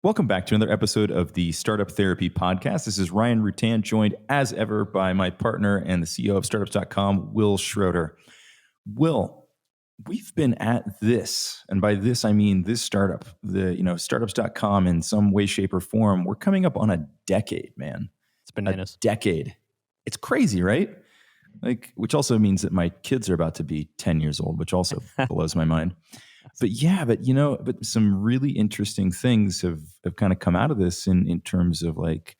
Welcome back to another episode of the Startup Therapy Podcast. This is Ryan Rutan, joined as ever by my partner and the CEO of startups.com, Wil Schroter. Will, we've been at this, and by this I mean this startup, startups.com in some way, shape, or form. We're coming up on a decade, man. It's bananas. A decade. It's crazy, right? Which also means that my kids are about to be 10 years old, which also blows my mind. But some really interesting things have kind of come out of this in terms of like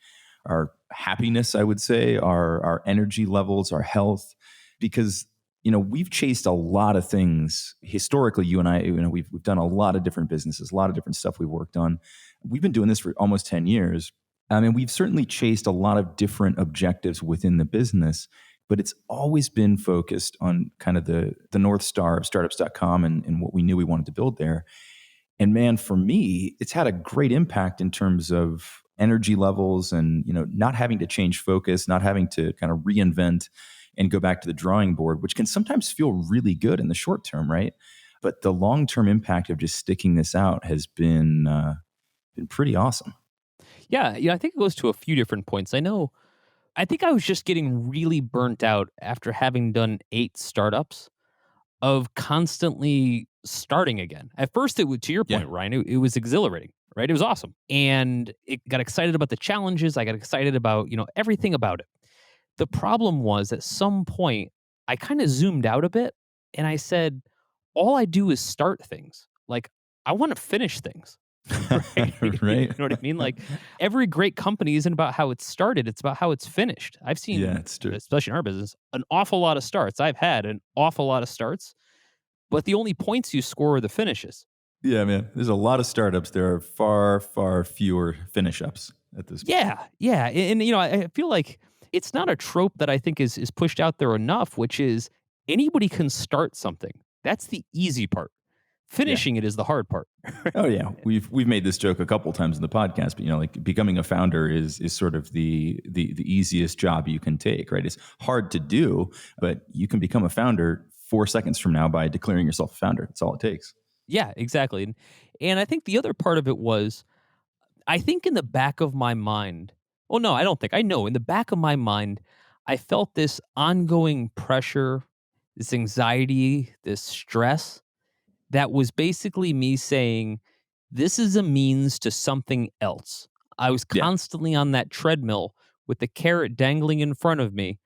our happiness, I would say, our energy levels, our health, because, we've chased a lot of things historically. You and I, we've done a lot of different businesses, a lot of different stuff we've worked on. We've been doing this for almost 10 years. I mean, we've certainly chased a lot of different objectives within the business, but it's always been focused on kind of the North Star of startups.com and what we knew we wanted to build there. And man, for me, it's had a great impact in terms of energy levels and, not having to change focus, not having to kind of reinvent and go back to the drawing board, which can sometimes feel really good in the short term, right? But the long-term impact of just sticking this out has been pretty awesome. Yeah, I think it goes to a few different points. I think I was just getting really burnt out after having done 8 startups of constantly starting again. At first, it was, to your point, Ryan, it was exhilarating, right? It was awesome. And it got excited about the challenges. I got excited about, everything about it. The problem was at some point, I kind of zoomed out a bit and I said, all I do is start things. Like, I want to finish things. Right? Right. You know what I mean? Like, every great company isn't about how it's started. It's about how it's finished. I've seen, it's true. especially in our business, an awful lot of starts. I've had an awful lot of starts, but the only points you score are the finishes. Yeah, man. There's a lot of startups. There are far, far fewer finish ups at this point. Yeah. And I feel like it's not a trope that I think is pushed out there enough, which is anybody can start something. That's the easy part. Finishing it is the hard part. Oh yeah, we've made this joke a couple times in the podcast, but like becoming a founder is sort of the easiest job you can take, right? It's hard to do, but you can become a founder 4 seconds from now by declaring yourself a founder. That's all it takes. Yeah, exactly. And I think the other part of it was, I think in the back of my mind, well, no, I don't think, I know in the back of my mind, I felt this ongoing pressure, this anxiety, this stress that was basically me saying, this is a means to something else. I was constantly on that treadmill with the carrot dangling in front of me,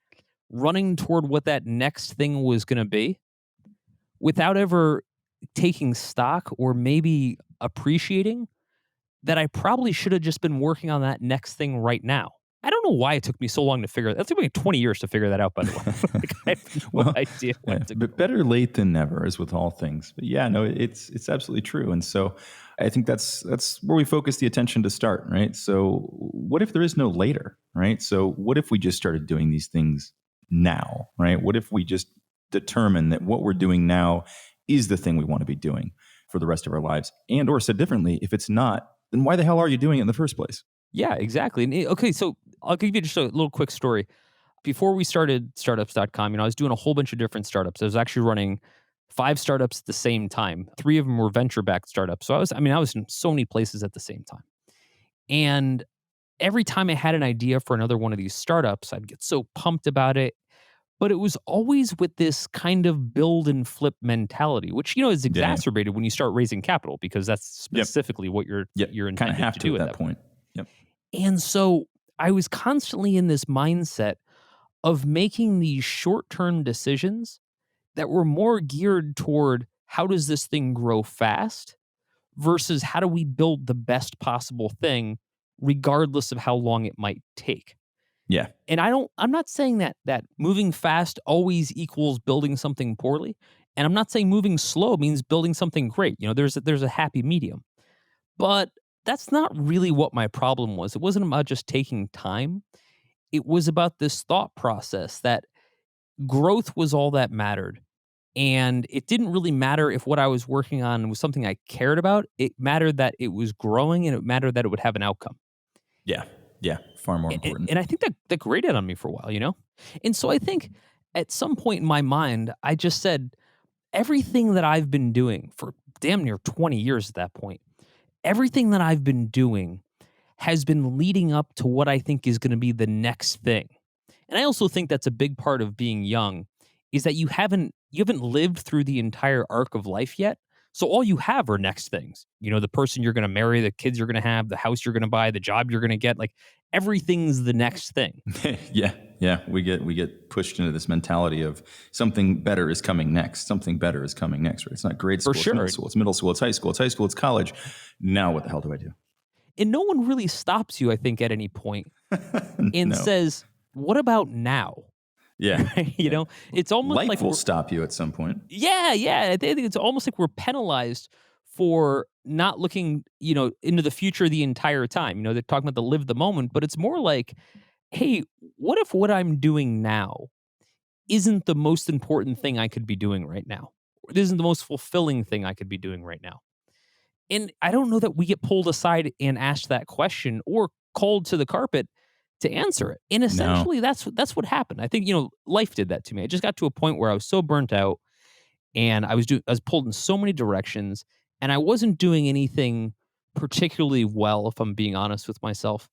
running toward what that next thing was going to be without ever taking stock or maybe appreciating that I probably should have just been working on that next thing right now. I don't know why it took me so long to figure that. It took me 20 years to figure that out, by the way. I have no idea. But better late than never, as with all things. But yeah, no, it's absolutely true. And so I think that's where we focus the attention to start, right? So what if there is no later, right? So what if we just started doing these things now, right? What if we just determine that what we're doing now is the thing we want to be doing for the rest of our lives? And or said differently, if it's not, then why the hell are you doing it in the first place? Yeah, exactly. And okay, so I'll give you just a little quick story. Before we started startups.com, I was doing a whole bunch of different startups. I was actually running 5 startups at the same time. 3 of them were venture-backed startups. So I was in so many places at the same time. And every time I had an idea for another one of these startups, I'd get so pumped about it. But it was always with this kind of build and flip mentality, which, is exacerbated when you start raising capital, because that's specifically what you're intended kind of have to do at that point. Yep. And so I was constantly in this mindset of making these short-term decisions that were more geared toward how does this thing grow fast versus how do we build the best possible thing regardless of how long it might take. Yeah. And I'm not saying that moving fast always equals building something poorly, and I'm not saying moving slow means building something great. There's a happy medium. But that's not really what my problem was. It wasn't about just taking time. It was about this thought process that growth was all that mattered. And it didn't really matter if what I was working on was something I cared about. It mattered that it was growing, and it mattered that it would have an outcome. Yeah. Yeah. Far more important. And I think that grated on me for a while, And so I think at some point in my mind, I just said, everything that I've been doing for damn near 20 years at that point, everything that I've been doing has been leading up to what I think is going to be the next thing. And I also think that's a big part of being young is that you haven't lived through the entire arc of life yet. So all you have are next things. You know, the person you're going to marry, the kids you're going to have, the house you're going to buy, the job you're going to get, like everything's the next thing. Yeah, yeah. We get pushed into this mentality of something better is coming next. Something better is coming next. Right? It's not grade For school. It's middle sure. school. It's middle school. It's high school. It's high school. It's college. Now what the hell do I do? And no one really stops you, I think, at any point and No. says, "What about now?" Yeah. Right? You Yeah. know, it's almost Life like will we're stop you at some point. yeah, yeah. I think it's almost like we're penalized for not looking, into the future the entire time. You know, they're talking about the live the moment, but it's more like, hey, what if what I'm doing now isn't the most important thing I could be doing right now? It isn't the most fulfilling thing I could be doing right now. And I don't know that we get pulled aside and asked that question or called to the carpet to answer it. And No. essentially that's what happened. I think, life did that to me. I just got to a point where I was so burnt out and I was pulled in so many directions and I wasn't doing anything particularly well if I'm being honest with myself.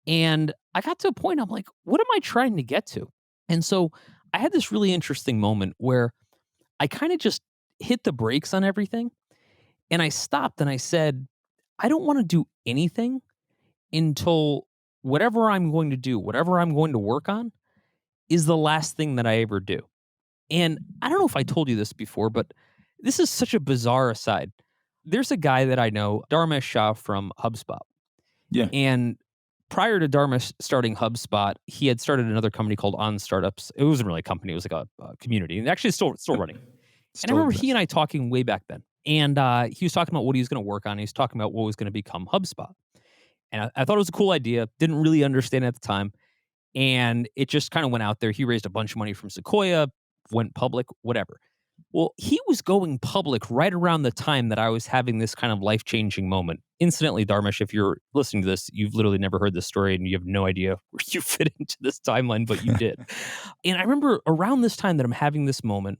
And I got to a point I'm like, what am I trying to get to? And so I had this really interesting moment where I kind of just hit the brakes on everything and I stopped and I said, I don't want to do anything until whatever I'm going to do, whatever I'm going to work on is the last thing that I ever do. And I don't know if I told you this before, but this is such a bizarre aside. There's a guy that I know, Dharmesh Shah from HubSpot. Yeah. And prior to Dharmesh starting HubSpot, he had started another company called On Startups. It wasn't really a company, it was like a community. And actually it's still running. And I Still remember he and exists. I talking way back then. And he was talking about what he was going to work on. He was talking about what was going to become HubSpot. And I thought it was a cool idea. Didn't really understand it at the time. And it just kind of went out there. He raised a bunch of money from Sequoia, went public, whatever. Well, he was going public right around the time that I was having this kind of life changing moment. Incidentally, Dharmesh, if you're listening to this, you've literally never heard this story and you have no idea where you fit into this timeline, but you did. And I remember around this time that I'm having this moment,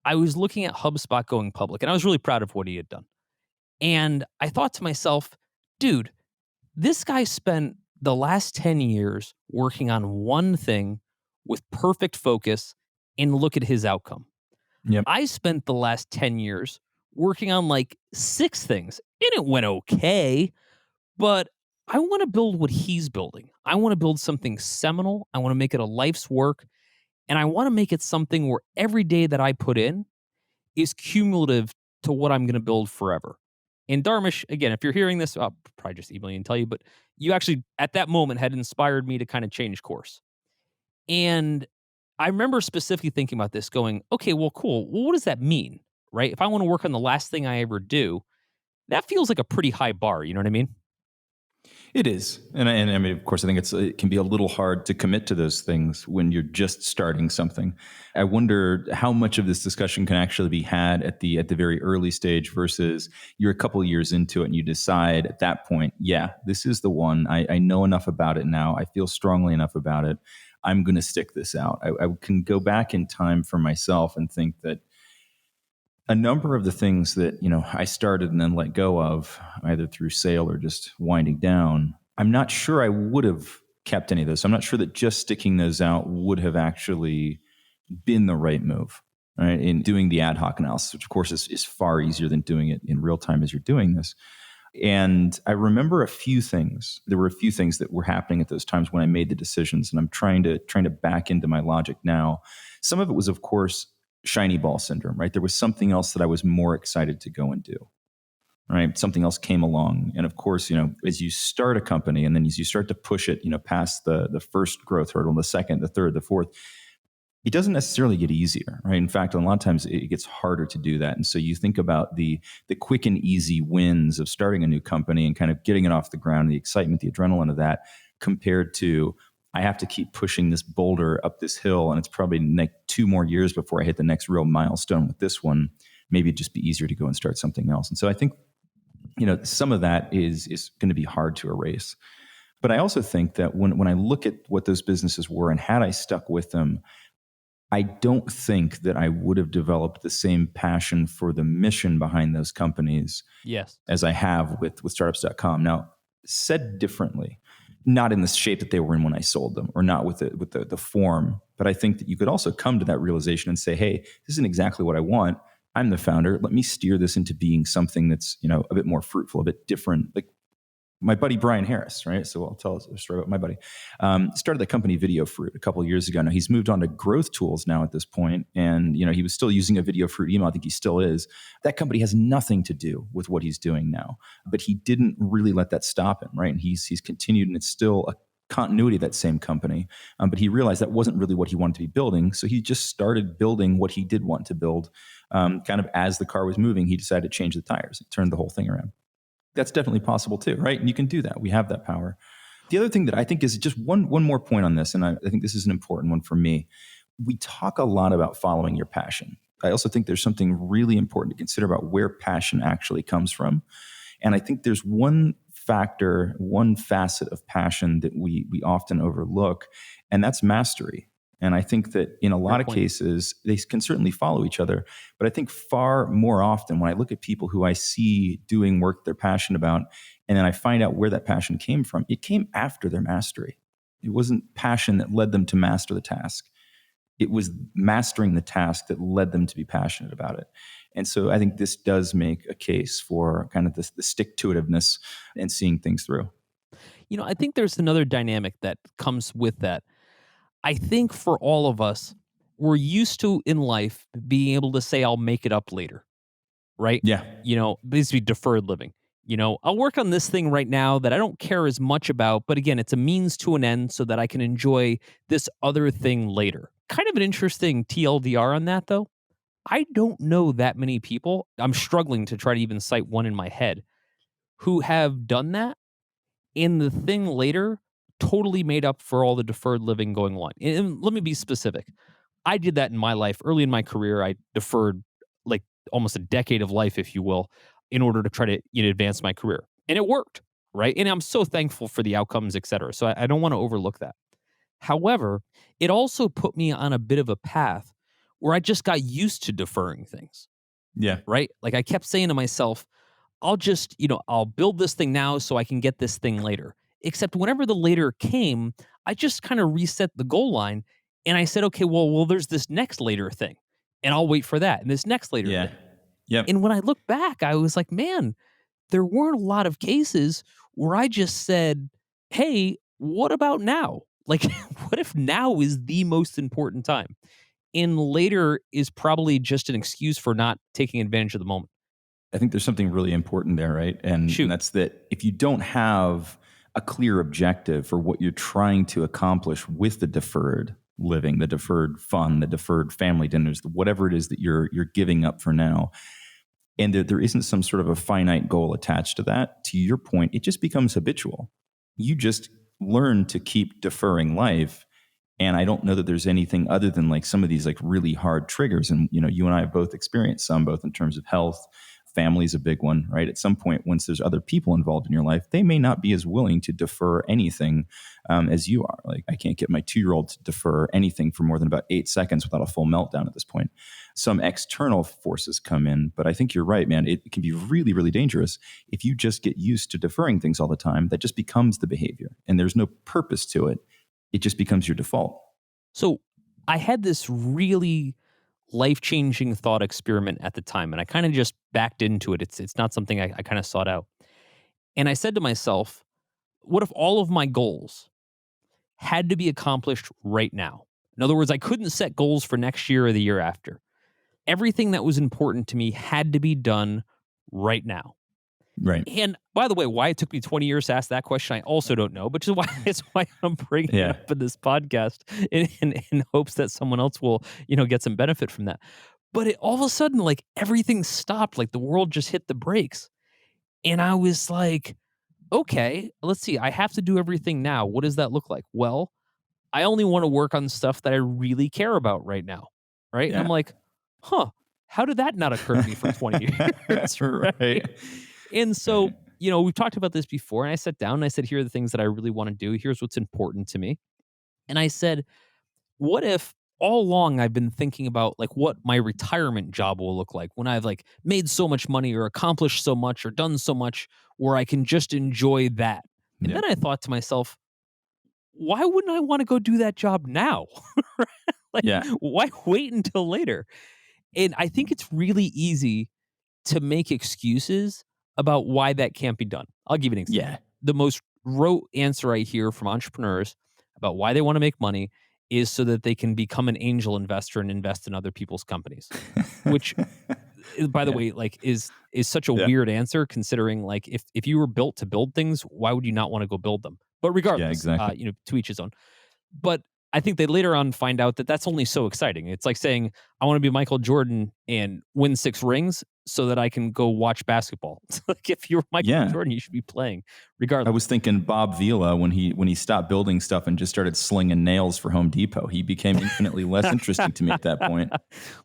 I was looking at HubSpot going public and I was really proud of what he had done. And I thought to myself, dude, this guy spent the last 10 years working on one thing with perfect focus and look at his outcome. Yep. I spent the last 10 years working on like 6 things and it went okay, but I want to build what he's building. I want to build something seminal. I want to make it a life's work and I want to make it something where every day that I put in is cumulative to what I'm going to build forever. And Dharmesh, again, if you're hearing this, I'll probably just email you and tell you, but you actually at that moment had inspired me to kind of change course. And I remember specifically thinking about this going, okay, well, cool. Well, what does that mean? Right? If I want to work on the last thing I ever do, that feels like a pretty high bar. You know what I mean? It is, and I mean, of course, I think it can be a little hard to commit to those things when you're just starting something. I wonder how much of this discussion can actually be had at the very early stage versus you're a couple of years into it and you decide at that point, yeah, this is the one. I know enough about it now. I feel strongly enough about it. I'm going to stick this out. I can go back in time for myself and think that a number of the things that I started and then let go of either through sale or just winding down, I'm not sure I would have kept any of those. I'm not sure that just sticking those out would have actually been the right move, right? In doing the ad hoc analysis, which of course is far easier than doing it in real time as you're doing this. And I remember a few things. There were a few things that were happening at those times when I made the decisions, and I'm trying to back into my logic now. Some of it was, of course, shiny ball syndrome, right? There was something else that I was more excited to go and do, right? Something else came along. And of course, as you start a company and then as you start to push it, past the first growth hurdle, the second, the third, the fourth, it doesn't necessarily get easier, right? In fact, a lot of times it gets harder to do that. And so you think about the quick and easy wins of starting a new company and kind of getting it off the ground, the excitement, the adrenaline of that, compared to I have to keep pushing this boulder up this hill, and it's probably like 2 more years before I hit the next real milestone with this one. Maybe it'd just be easier to go and start something else. And so I think, some of that is going to be hard to erase. But I also think that when I look at what those businesses were and had I stuck with them, I don't think that I would have developed the same passion for the mission behind those companies Yes. as I have with startups.com. Now, said differently, not in the shape that they were in when I sold them, or not with the form, but I think that you could also come to that realization and say, hey, this isn't exactly what I want. I'm the founder. Let me steer this into being something that's, a bit more fruitful, a bit different. Like my buddy Brian Harris, right? So I'll tell a story about my buddy. Started the company Video Fruit a couple of years ago. Now he's moved on to growth tools now at this point, and he was still using a Video Fruit email. I think he still is. That company has nothing to do with what he's doing now, but he didn't really let that stop him, right? And he's continued, and it's still a continuity of that same company. But he realized that wasn't really what he wanted to be building, so he just started building what he did want to build. Kind of as the car was moving, he decided to change the tires and turn the whole thing around. That's definitely possible too, right? And you can do that. We have that power. The other thing that I think is just one more point on this, and I think this is an important one for me. We talk a lot about following your passion. I also think there's something really important to consider about where passion actually comes from. And I think there's one factor, one facet of passion that we often overlook, and that's mastery. And I think that in a lot of cases, they can certainly follow each other. But I think far more often when I look at people who I see doing work they're passionate about, and then I find out where that passion came from, it came after their mastery. It wasn't passion that led them to master the task. It was mastering the task that led them to be passionate about it. And so I think this does make a case for kind of the stick-to-itiveness and seeing things through. I think there's another dynamic that comes with that. I think for all of us, we're used to in life being able to say, I'll make it up later, right? Yeah. Basically deferred living. I'll work on this thing right now that I don't care as much about, but again, it's a means to an end so that I can enjoy this other thing later. Kind of an interesting TLDR on that, though. I don't know that many people. I'm struggling to try to even cite one in my head who have done that, and the thing later totally made up for all the deferred living going on. And let me be specific. I did that in my life. Early in my career, I deferred like almost a decade of life, if you will, in order to try to advance my career. And it worked, right? And I'm so thankful for the outcomes, et cetera. So I don't want to overlook that. However, it also put me on a bit of a path where I just got used to deferring things, Yeah. right? Like I kept saying to myself, I'll just, I'll build this thing now so I can get this thing later. Except whenever the later came, I just kind of reset the goal line and I said, okay, well, there's this next later thing and I'll wait for that and this next later Yeah. thing. Yep. And when I look back, I was like, man, there weren't a lot of cases where I just said, hey, what about now? Like, what if now is the most important time? And later is probably just an excuse for not taking advantage of the moment. I think there's something really important there, right? And Shoot. that's that if you don't have a clear objective for what you're trying to accomplish with the deferred living, the deferred fun, the deferred family dinners, whatever it is that you're giving up for now, and there isn't some sort of a finite goal attached to that, to your point, it just becomes habitual. You just learn to keep deferring life. And I don't know that there's anything other than like some of these like really hard triggers. And, you and I have both experienced some, both in terms of health. Family's a big one, right? At some point, once there's other people involved in your life, they may not be as willing to defer anything as you are. Like I can't get my 2-year-old to defer anything for more than about 8 seconds without a full meltdown at this point. Some external forces come in, but I think you're right, man. It can be really, really dangerous if you just get used to deferring things all the time. That just becomes the behavior and there's no purpose to it. It just becomes your default. So I had this really life-changing thought experiment at the time, and I kind of just backed into it. It's not something I kind of sought out. And I said to myself, what if all of my goals had to be accomplished right now? In other words, I couldn't set goals for next year or the year after. Everything that was important to me had to be done right now. Right. And by the way, why it took me 20 years to ask that question, I also don't know, but just why it's why I'm bringing it up in this podcast in hopes that someone else will, get some benefit from that. But all of a sudden, like everything stopped, like the world just hit the brakes. And I was like, okay, let's see. I have to do everything now. What does that look like? Well, I only want to work on stuff that I really care about right now. Right. And I'm Yeah. like, huh, how did that not occur to me for 20 years? Right. And so, Right. we've talked about this before, and I sat down and I said, here are the things that I really want to do. Here's what's important to me. And I said, what if all along I've been thinking about like what my retirement job will look like when I've like made so much money or accomplished so much or done so much where I can just enjoy that. And Yeah. then I thought to myself, why wouldn't I want to go do that job now? Like, Yeah. why wait until later? And I think it's really easy to make excuses about why that can't be done. I'll give you an Yeah. example. The most rote answer I hear from entrepreneurs about why they want to make money is so that they can become an angel investor and invest in other people's companies, which by the Yeah. way, like is such a Yeah. weird answer considering like if you were built to build things, why would you not want to go build them? But Yeah, regardless, exactly. to each his own. But I think they later on find out that that's only so exciting. It's like saying, I want to be Michael Jordan and win 6 rings so that I can go watch basketball. It's like if you're Michael Yeah. Jordan, you should be playing I regardless. was thinking Bob Vila when he stopped building stuff and just started slinging nails for Home Depot. He became infinitely less interesting to me at that point.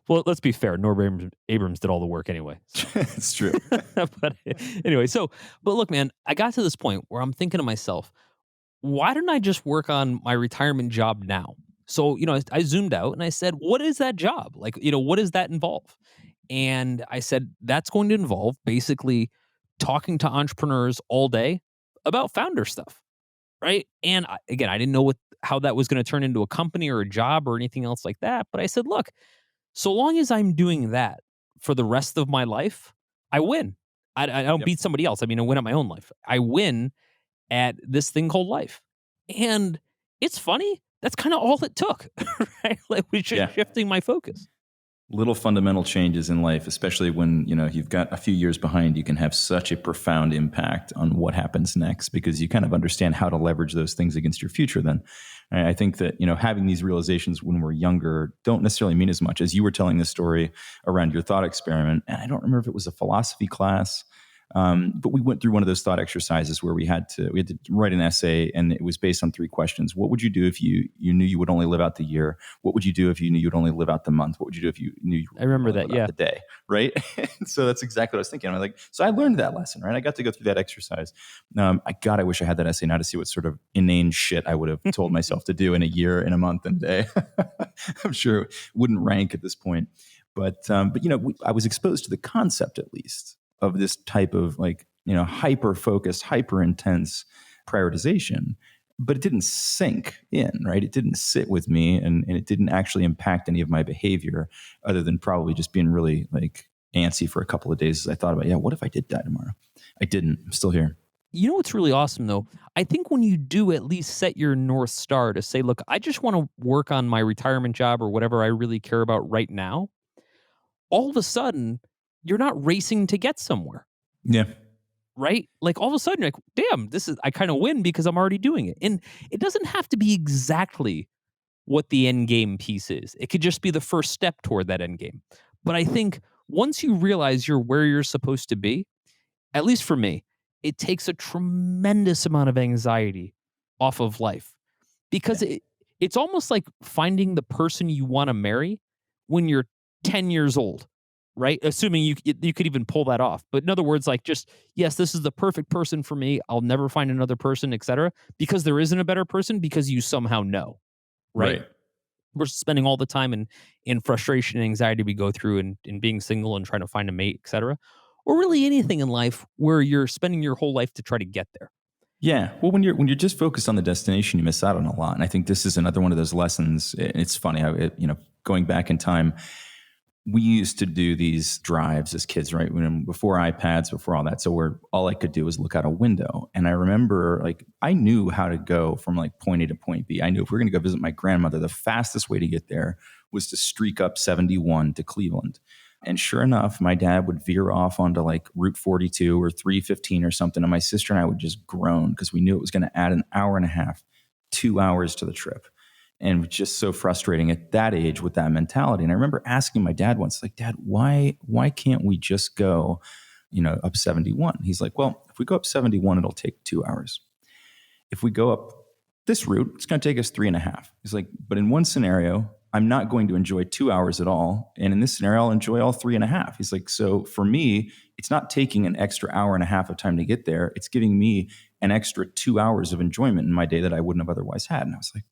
Well, let's be fair. Norm Abrams did all the work anyway. It's true. But anyway, but look, man, I got to this point where I'm thinking to myself, why don't I just work on my retirement job now? So, I zoomed out and I said, what is that job? Like, what does that involve? And I said, that's going to involve basically talking to entrepreneurs all day about founder stuff. Right. And again, I didn't know how that was going to turn into a company or a job or anything else like that. But I said, look, so long as I'm doing that for the rest of my life, I win. I don't Yep. beat somebody else. I mean, I win at my own life. I win at this thing called life. And it's funny. That's kind of all it took, right? Like was just Yeah. shifting my focus. Little fundamental changes in life, especially when, you've got a few years behind, you can have such a profound impact on what happens next because you kind of understand how to leverage those things against your future then. And I think that, having these realizations when we're younger don't necessarily mean as much as you were telling this story around your thought experiment. And I don't remember if it was a philosophy class. But we went through one of those thought exercises where we had to write an essay, and it was based on 3 questions. What would you do if you knew you would only live out the year? What would you do if you knew you'd only live out the month? What would you do if you knew you I would remember only that. live out Yeah. the day? Right. So that's exactly what I was thinking. I'm like, so I learned that lesson, right? I got to go through that exercise. I wish I had that essay now to see what sort of inane shit I would have told myself to do in a year, in a month, and a day. I'm sure it wouldn't rank at this point. But I was exposed to the concept, at least, of this type of hyper focused, hyper intense prioritization, but it didn't sink in, right? It didn't sit with me, and it didn't actually impact any of my behavior other than probably just being really antsy for a couple of days as I thought about, what if I did die tomorrow? I didn't. I'm still here. You know what's really awesome though? I think when you do at least set your North Star to say, look, I just want to work on my retirement job or whatever I really care about right now, all of a sudden, you're not racing to get somewhere. Yeah. Right? Like all of a sudden, you're like, damn, I kind of win because I'm already doing it. And it doesn't have to be exactly what the end game piece is. It could just be the first step toward that end game. But I think once you realize you're where you're supposed to be, at least for me, it takes a tremendous amount of anxiety off of life because Yeah. it's almost like finding the person you want to marry when you're 10 years old, right? Assuming you could even pull that off. But in other words, like just, yes, this is the perfect person for me. I'll never find another person, etc. Because there isn't a better person because you somehow know, right? Right. We're spending all the time in frustration and anxiety we go through and being single and trying to find a mate, etc. Or really anything in life where you're spending your whole life to try to get there. Yeah. Well, when you're just focused on the destination, you miss out on a lot. And I think this is another one of those lessons. It's funny how going back in time, we used to do these drives as kids, right? Before iPads, before all that. So where all I could do was look out a window. And I remember I knew how to go from point A to point B. I knew if we were going to go visit my grandmother, the fastest way to get there was to streak up 71 to Cleveland. And sure enough, my dad would veer off onto Route 42 or 315 or something. And my sister and I would just groan because we knew it was going to add an hour and a half, 2 hours to the trip. And it was just so frustrating at that age with that mentality. And I remember asking my dad once, Dad, why can't we just go, up 71? He's like, well, if we go up 71, it'll take 2 hours. If we go up this route, it's going to take us 3.5. He's like, but in one scenario, I'm not going to enjoy 2 hours at all. And in this scenario, I'll enjoy all 3.5. He's like, so for me, it's not taking an extra hour and a half of time to get there. It's giving me an extra 2 hours of enjoyment in my day that I wouldn't have otherwise had. And I was like,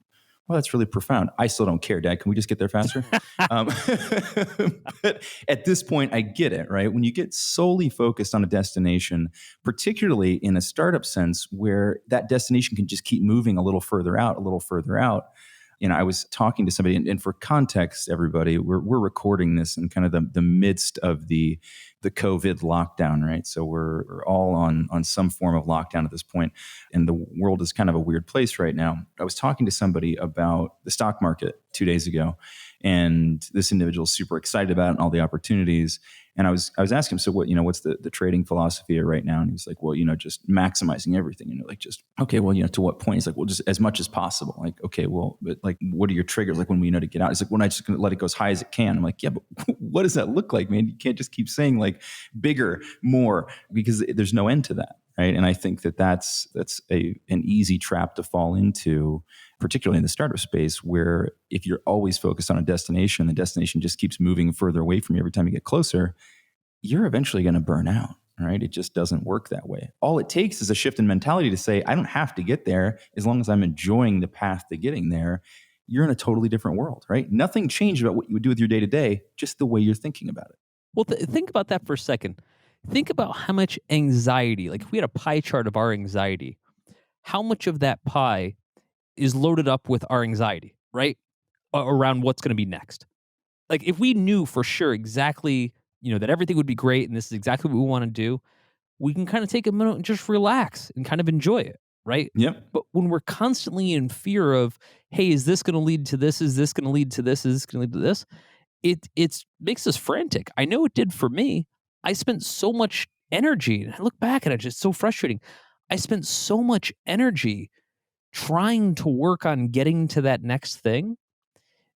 well, that's really profound. I still don't care, Dad. Can we just get there faster? Um, but at this point, I get it, right? When you get solely focused on a destination, particularly in a startup sense, where that destination can just keep moving a little further out, a little further out. I was talking to somebody, and for context, everybody, we're recording this in kind of the midst of the COVID lockdown, right? So we're all on some form of lockdown at this point, and the world is kind of a weird place right now. I was talking to somebody about the stock market 2 days ago, and this individual is super excited about it and all the opportunities. And I was asking him, so what's the trading philosophy right now? And he's like, well, just maximizing everything. Like, just, okay, well, to what point? He's like, well, just as much as possible. Like, okay, well, but like, what are your triggers? Like, when we know to get out? He's like, well, I just going to let it go as high as it can. I'm like, yeah, but what does that look like, man? You can't just keep saying like bigger, more, because there's no end to that. Right. And I think that's an easy trap to fall into, particularly in the startup space, where if you're always focused on a destination, the destination just keeps moving further away from you every time you get closer, you're eventually going to burn out. Right. It just doesn't work that way. All it takes is a shift in mentality to say, I don't have to get there as long as I'm enjoying the path to getting there. You're in a totally different world, right? Nothing changed about what you would do with your day to day, just the way you're thinking about it. Well, think about that for a second. Think about how much anxiety, like if we had a pie chart of our anxiety, how much of that pie is loaded up with our anxiety, right? Around what's going to be next. Like if we knew for sure exactly, that everything would be great and this is exactly what we want to do, we can kind of take a minute and just relax and kind of enjoy it, right? Yep. But when we're constantly in fear of, hey, is this going to lead to this? Is this going to lead to this? Is this going to lead to this? It makes us frantic. I know it did for me. I spent so much energy, and I look back and it's just so frustrating. I spent so much energy trying to work on getting to that next thing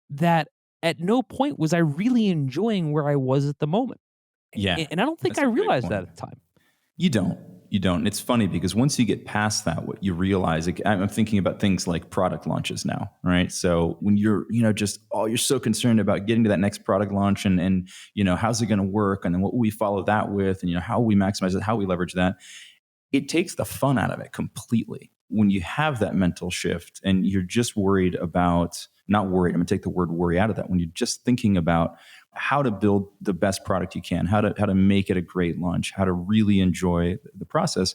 that at no point was I really enjoying where I was at the moment. Yeah. And I don't think That's I a great realized point. that at the time. You don't. You don't. And it's funny because once you get past that, what you realize, like, I'm thinking about things like product launches now, right? So when you're, you're so concerned about getting to that next product launch and how's it going to work? And then what will we follow that with? And, how we maximize it, how we leverage that. It takes the fun out of it completely. When you have that mental shift and you're just worried about, not worried, I'm going to take the word worry out of that. When you're just thinking about how to build the best product you can, how to make it a great launch, how to really enjoy the process,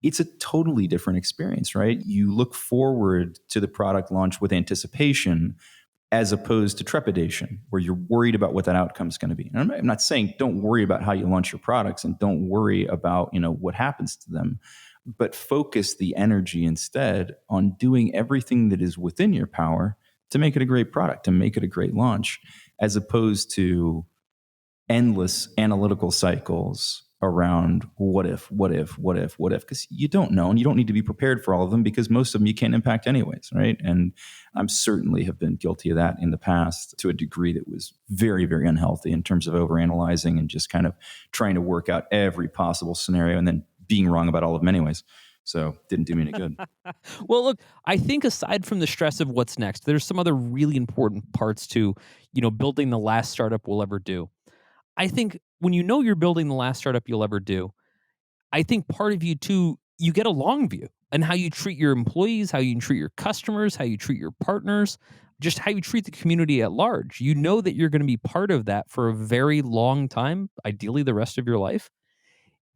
it's a totally different experience, right? You look forward to the product launch with anticipation as opposed to trepidation, where you're worried about what that outcome is going to be. And I'm not saying don't worry about how you launch your products and don't worry about, what happens to them, but focus the energy instead on doing everything that is within your power to make it a great product, to make it a great launch, as opposed to endless analytical cycles around what if, because you don't know and you don't need to be prepared for all of them because most of them you can't impact anyways, right? And I'm certainly have been guilty of that in the past to a degree that was very, very unhealthy in terms of overanalyzing and just kind of trying to work out every possible scenario and then being wrong about all of them anyways. So didn't do me any good. Well, look, I think aside from the stress of what's next, there's some other really important parts to, building the last startup we'll ever do. I think when you're building the last startup you'll ever do, I think part of you too, you get a long view and how you treat your employees, how you treat your customers, how you treat your partners, just how you treat the community at large. You know that you're going to be part of that for a very long time, ideally the rest of your life.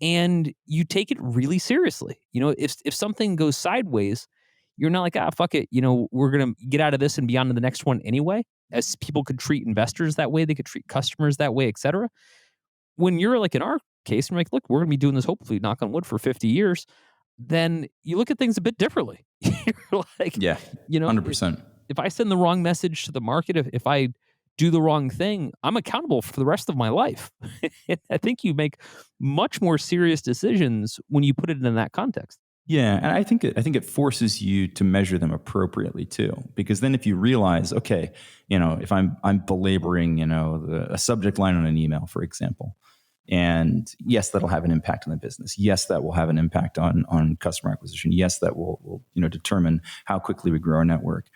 And you take it really seriously. If something goes sideways, you're not like, fuck it. We're going to get out of this and be on to the next one anyway. As people could treat investors that way, they could treat customers that way, et cetera. When you're like in our case, and like, look, we're going to be doing this, hopefully, knock on wood, for 50 years, then you look at things a bit differently. You're like, Yeah, 100%. If I send the wrong message to the market, if I do the wrong thing, I'm accountable for the rest of my life. I think you make much more serious decisions when you put it in that context. Yeah, and I think it forces you to measure them appropriately too, because then if you realize, okay, if I'm belaboring, a subject line on an email, for example, and yes, that'll have an impact on the business. Yes, that will have an impact on customer acquisition. Yes, that will determine how quickly we grow our network.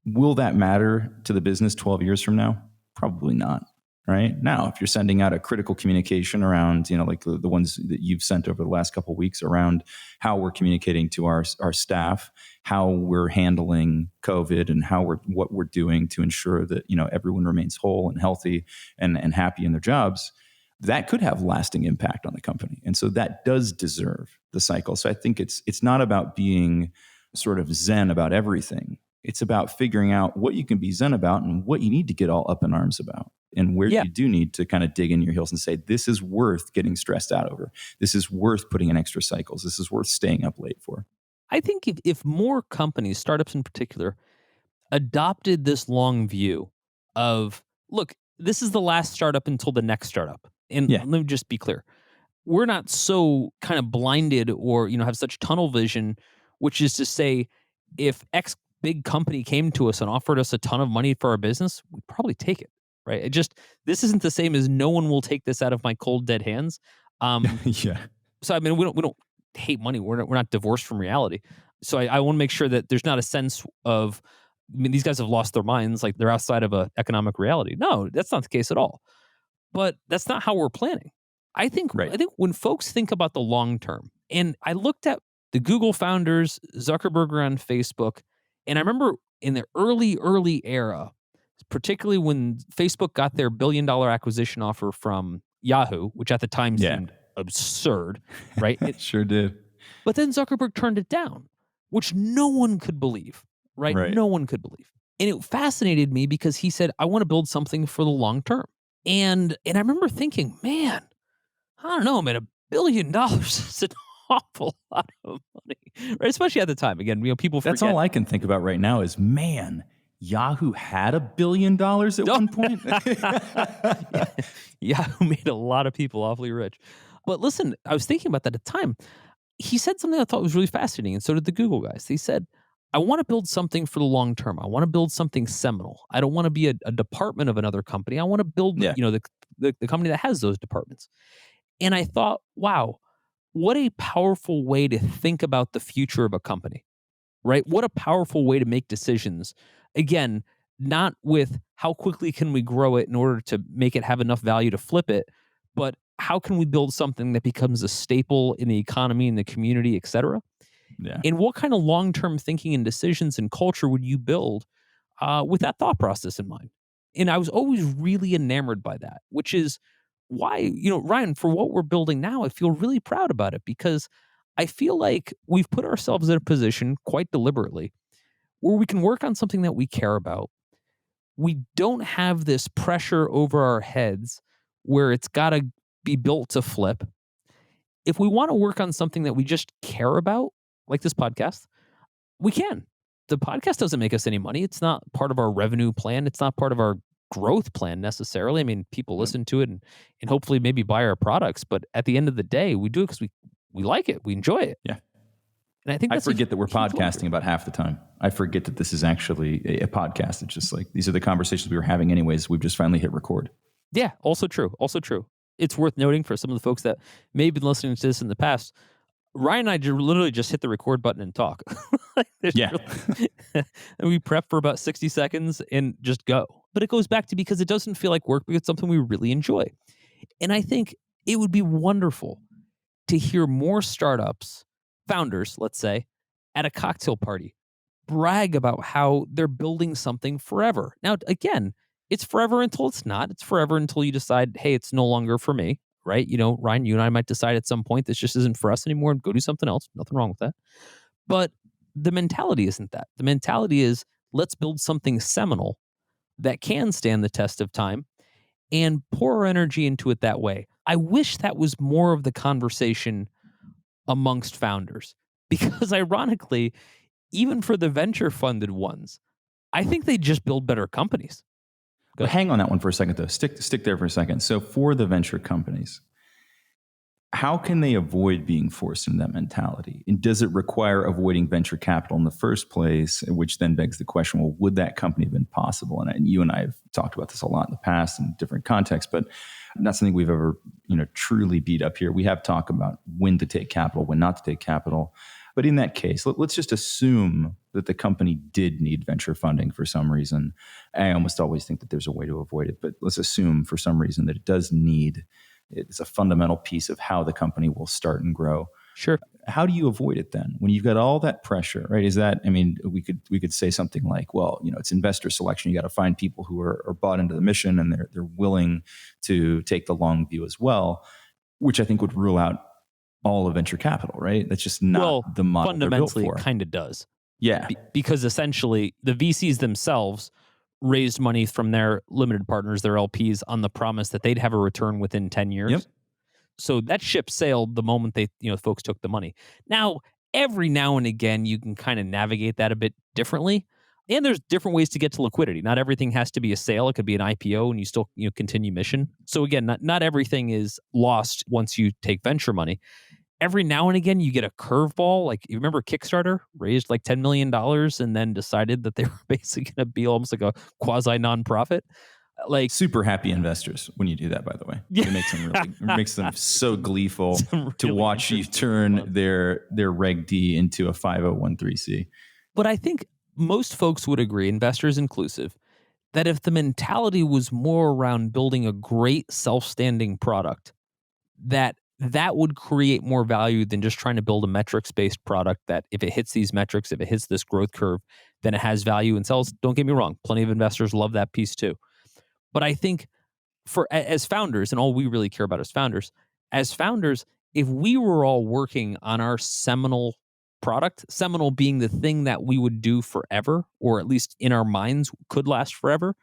Will that matter to the business 12 years from now? Probably not. right? Now, if you're sending out a critical communication around, like the ones that you've sent over the last couple of weeks around how we're communicating to our staff, how we're handling COVID, and what we're doing to ensure that everyone remains whole and healthy and happy in their jobs, that could have lasting impact on the company. And so that does deserve the cycle. So I think it's not about being sort of zen about everything. It's about figuring out what you can be zen about and what you need to get all up in arms about, and where Yeah. you do need to kind of dig in your heels and say, this is worth getting stressed out over. This is worth putting in extra cycles. This is worth staying up late for. I think if more companies, startups in particular, adopted this long view of, look, this is the last startup until the next startup. And Yeah. let me just be clear. We're not so kind of blinded or, have such tunnel vision, which is to say, if X big company came to us and offered us a ton of money for our business, we'd probably take it, right? This isn't the same as no one will take this out of my cold, dead hands. Yeah. So, I mean, we don't hate money. We're not divorced from reality. So I want to make sure that there's not a sense of, these guys have lost their minds, like they're outside of a economic reality. No, that's not the case at all. But that's not how we're planning. I think Right. when folks think about the long term, and I looked at the Google founders, Zuckerberg on Facebook, and I remember in the early era, particularly when Facebook got their billion-dollar acquisition offer from Yahoo, which at the time Yeah. seemed absurd, right? Sure did. But then Zuckerberg turned it down, which no one could believe, right? Right. No one could believe. And it fascinated me because he said, I want to build something for the long term. And I remember thinking, man, I don't know, man, $1 billion is an awful lot of money, right? Especially at the time. Again, people forget. That's all I can think about right now is, man, Yahoo had $1 billion at one point. Yahoo made a lot of people awfully rich. But listen, I was thinking about that at the time. He said something I thought was really fascinating, and so did the Google guys. He said, I want to build something for the long term. I want to build something seminal. I don't want to be a department of another company. I want to build, Yeah. the company that has those departments. And I thought, wow, what a powerful way to think about the future of a company, right? What a powerful way to make decisions. Again, not with how quickly can we grow it in order to make it have enough value to flip it, but how can we build something that becomes a staple in the economy, in the community, et cetera? Yeah. And what kind of long-term thinking and decisions and culture would you build with that thought process in mind? And I was always really enamored by that, which is why, Ryan, for what we're building now, I feel really proud about it because I feel like we've put ourselves in a position quite deliberately where we can work on something that we care about. We don't have this pressure over our heads where it's got to be built to flip. If we want to work on something that we just care about, like this podcast, we can. The podcast doesn't make us any money. It's not part of our revenue plan. It's not part of our growth plan necessarily. I mean, people listen to it and hopefully maybe buy our products. But at the end of the day, we do it because we like it. We enjoy it. Yeah. And I think I that's forget that we're huge one. podcasting about half the time. I forget that this is actually a podcast. It's just like, these are the conversations we were having anyways. We've just finally hit record. Yeah, also true. Also true. It's worth noting for some of the folks that may have been listening to this in the past, Ryan and I literally just hit the record button and talk. Yeah. And we prep for about 60 seconds and just go. But it goes back to because it doesn't feel like work because it's something we really enjoy. And I think it would be wonderful to hear more startups, founders, let's say, at a cocktail party, brag about how they're building something forever. Now, again, it's forever until it's not. It's forever until you decide, hey, it's no longer for me, right? Ryan, you and I might decide at some point this just isn't for us anymore and go do something else. Nothing wrong with that. But the mentality isn't that. The mentality is let's build something seminal that can stand the test of time and pour our energy into it that way. I wish that was more of the conversation amongst founders because ironically, even for the venture funded ones, I think they just build better companies. But hang on that one for a second, though. Stick there for a second. So for the venture companies, how can they avoid being forced into that mentality? And does it require avoiding venture capital in the first place? Which then begs the question, well, would that company have been possible? And you and I have talked about this a lot in the past in different contexts, but not something we've ever truly beat up here. We have talked about when to take capital, when not to take capital. But in that case, let's just assume that the company did need venture funding for some reason. I almost always think that there's a way to avoid it, but let's assume for some reason that it does need. It's a fundamental piece of how the company will start and grow. Sure. How do you avoid it then when you've got all that pressure, right? Is that, I mean, we could say something like, well, it's investor selection. You got to find people who are bought into the mission and they're willing to take the long view as well, which I think would rule out all of venture capital, right? That's just not the model they're built fundamentally, for. it kind of does. Yeah. Because essentially the VCs themselves raised money from their limited partners, their LPs, on the promise that they'd have a return within 10 years. Yep. So that ship sailed the moment folks took the money. Now, every now and again, you can kind of navigate that a bit differently. And there's different ways to get to liquidity. Not everything has to be a sale. It could be an IPO and you still continue mission. So again, not everything is lost once you take venture money. Every now and again, you get a curveball. Like, you remember Kickstarter raised like $10 million and then decided that they were basically going to be almost like a quasi nonprofit. Like, super happy investors when you do that, by the way. Yeah. It makes them so gleeful to really watch you turn their Reg D into a 5013C. But I think most folks would agree, investors inclusive, that if the mentality was more around building a great self-standing product, that would create more value than just trying to build a metrics-based product that if it hits these metrics, if it hits this growth curve, then it has value and sells. Don't get me wrong. Plenty of investors love that piece too. But I think as founders, and all we really care about as founders, if we were all working on our seminal product, seminal being the thing that we would do forever, or at least in our minds could last forever,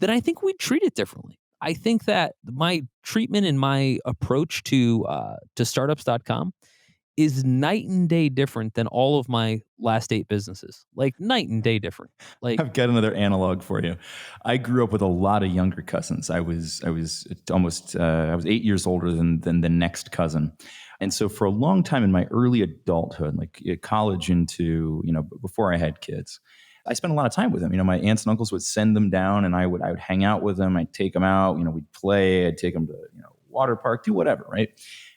then I think we'd treat it differently. I think that my treatment and my approach to startups.com is night and day different than all of my last 8 businesses. Like, night and day different. Like, I've got another analog for you. I grew up with a lot of younger cousins. I was 8 years older than the next cousin. And so for a long time in my early adulthood, like college into, before I had kids, I spent a lot of time with them. My aunts and uncles would send them down and I would hang out with them. I'd take them out, we'd play, I'd take them to, water park, do whatever. Right.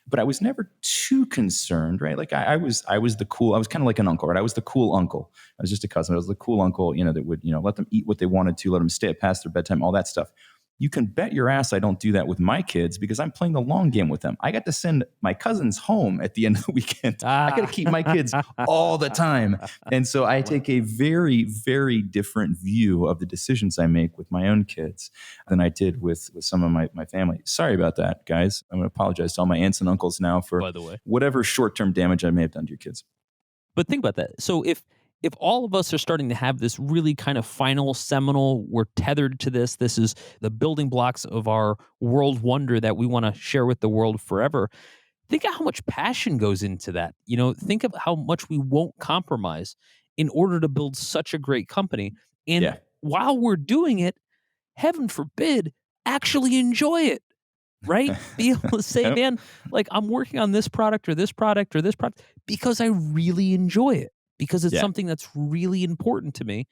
But I was never too concerned, right? Like I was kind of like an uncle, right? I was the cool uncle. I was just a cousin. I was the cool uncle, that would, let them eat what they wanted to, let them stay past their bedtime, all that stuff. You can bet your ass I don't do that with my kids because I'm playing the long game with them. I got to send my cousins home at the end of the weekend. I got to keep my kids all the time. And so I take a very, very different view of the decisions I make with my own kids than I did with some of my family. Sorry about that, guys. I'm going to apologize to all my aunts and uncles now for, by the way, whatever short-term damage I may have done to your kids. But think about that. So if all of us are starting to have this really kind of final seminal, we're tethered to this is the building blocks of our world wonder that we want to share with the world forever. Think of how much passion goes into that. Think of how much we won't compromise in order to build such a great company. And while we're doing it, heaven forbid, actually enjoy it. Right? Be able to say, man, like, I'm working on this product or this product or this product because I really enjoy it, because it's something that's really important to me.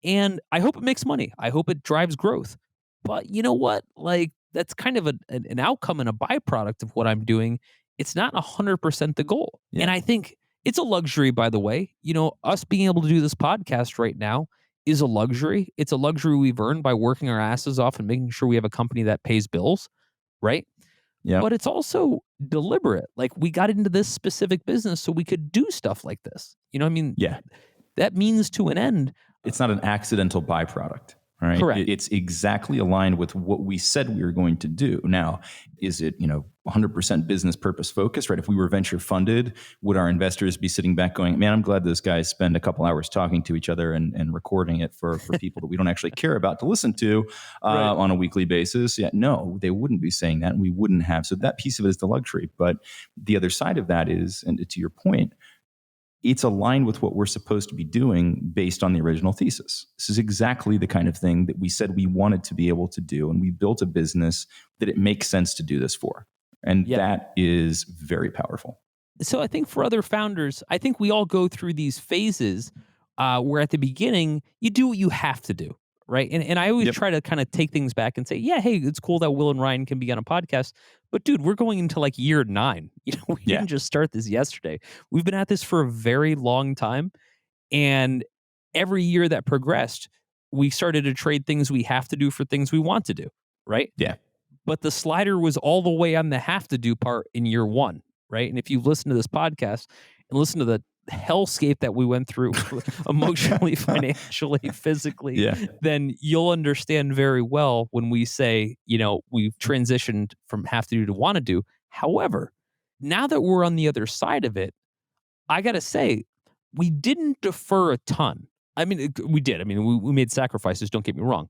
And I hope it makes money. I hope it drives growth. But you know what? Like, that's kind of an outcome and a byproduct of what I'm doing. It's not 100% the goal. Yeah. And I think it's a luxury, by the way. Us being able to do this podcast right now is a luxury. It's a luxury we've earned by working our asses off and making sure we have a company that pays bills. Right? Yeah. But it's also deliberate. Like, we got into this specific business so we could do stuff like this. Yeah. That means to an end. It's not an accidental byproduct. Right? Correct. It's exactly aligned with what we said we were going to do. Now, is it 100% business purpose focused? Right? If we were venture funded, would our investors be sitting back going, "Man, I'm glad those guys spend a couple hours talking to each other and recording it for people that we don't actually care about to listen to on a weekly basis"? Yeah, no, they wouldn't be saying that, and we wouldn't have. So that piece of it is the luxury. But the other side of that is, and to your point, it's aligned with what we're supposed to be doing based on the original thesis. This is exactly the kind of thing that we said we wanted to be able to do. And we built a business that it makes sense to do this for. And that is very powerful. So I think for other founders, I think we all go through these phases where at the beginning, you do what you have to do. right? And I always Yep. try to kind of take things back and say, yeah, hey, it's cool that Will and Ryan can be on a podcast, but dude, we're going into like year 9. We Yeah. didn't just start this yesterday. We've been at this for a very long time, and every year that progressed, we started to trade things we have to do for things we want to do, right? Yeah. But the slider was all the way on the have to do part in year 1, right? And if you listen to this podcast and listen to the hellscape that we went through emotionally, financially, physically, Yeah. then you'll understand very well when we say, we've transitioned from have to do to want to do. However, now that we're on the other side of it, I got to say, we didn't defer a ton. I mean, we did. I mean, we made sacrifices, don't get me wrong.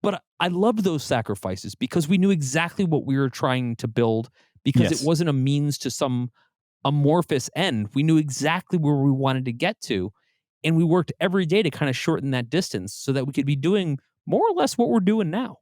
But I loved those sacrifices because we knew exactly what we were trying to build, because it Yes. wasn't a means to some amorphous end. We knew exactly where we wanted to get to. And we worked every day to kind of shorten that distance so that we could be doing more or less what we're doing now.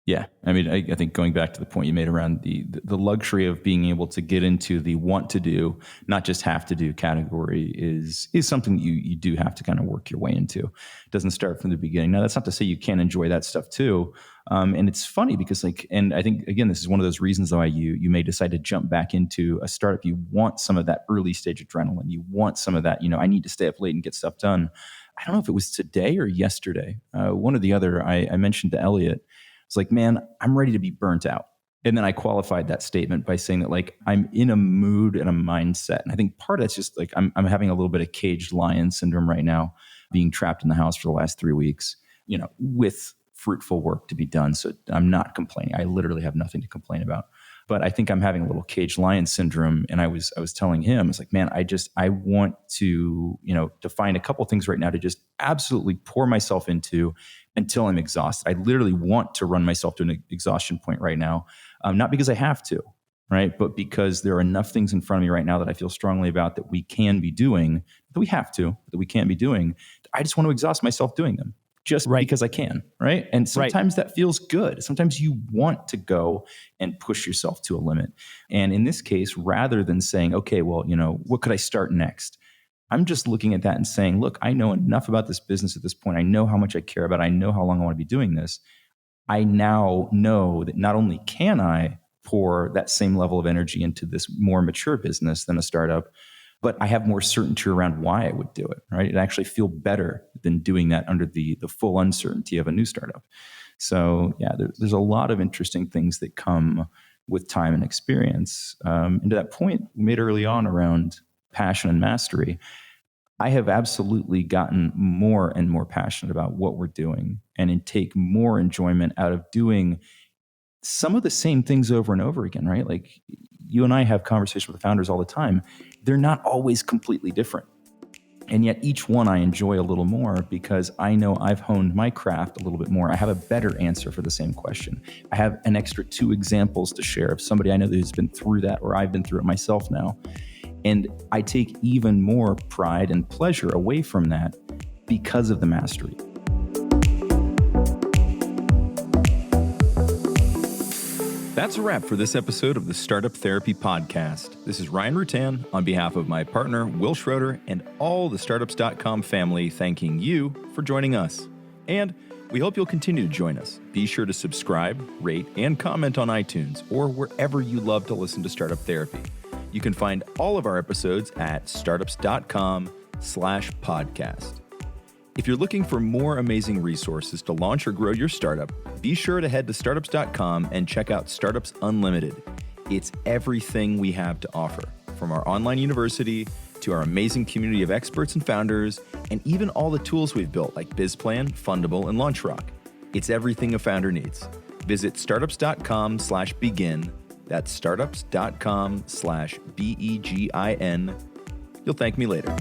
Yeah. I mean, I think going back to the point you made around the luxury of being able to get into the want to do, not just have to do category is something you do have to kind of work your way into. It doesn't start from the beginning. Now, that's not to say you can't enjoy that stuff too. And it's funny because and I think, again, this is one of those reasons why you may decide to jump back into a startup. You want some of that early stage adrenaline. You want some of that, I need to stay up late and get stuff done. I don't know if it was today or yesterday, one or the other, I mentioned to Elliot, it's like, man, I'm ready to be burnt out. And then I qualified that statement by saying that, like, I'm in a mood and a mindset. And I think part of that's just like, I'm having a little bit of caged lion syndrome right now, being trapped in the house for the last 3 weeks, with fruitful work to be done. So I'm not complaining. I literally have nothing to complain about. But I think I'm having a little caged lion syndrome. And I was telling him, it's like, man, I want to, to find a couple things right now to just absolutely pour myself into until I'm exhausted. I literally want to run myself to an exhaustion point right now. Not because I have to, right? But because there are enough things in front of me right now that I feel strongly about that we can be doing, that we have to, that we can't be doing. I just want to exhaust myself doing them. Just Right. because I can, right? And sometimes that feels good. Sometimes you want to go and push yourself to a limit. And in this case, rather than saying, okay, well, what could I start next? I'm just looking at that and saying, look, I know enough about this business at this point. I know how much I care about it. I know how long I want to be doing this. I now know that not only can I pour that same level of energy into this more mature business than a startup, but I have more certainty around why I would do it, right? It actually feel better than doing that under the full uncertainty of a new startup. So yeah, there's a lot of interesting things that come with time and experience. And to that point we made early on around passion and mastery, I have absolutely gotten more and more passionate about what we're doing and take more enjoyment out of doing some of the same things over and over again, right? Like you and I have conversations with the founders all the time. They're not always completely different. And yet each one I enjoy a little more because I know I've honed my craft a little bit more. I have a better answer for the same question. I have an extra 2 examples to share of somebody I know who's been through that, or I've been through it myself now. And I take even more pride and pleasure away from that because of the mastery. That's a wrap for this episode of the Startup Therapy Podcast. This is Ryan Rutan on behalf of my partner, Wil Schroter, and all the Startups.com family, thanking you for joining us. And we hope you'll continue to join us. Be sure to subscribe, rate, and comment on iTunes or wherever you love to listen to Startup Therapy. You can find all of our episodes at startups.com/podcast. If you're looking for more amazing resources to launch or grow your startup, be sure to head to startups.com and check out Startups Unlimited. It's everything we have to offer, from our online university to our amazing community of experts and founders, and even all the tools we've built like BizPlan, Fundable, and LaunchRock. It's everything a founder needs. Visit startups.com/begin. That's startups.com/BEGIN. You'll thank me later.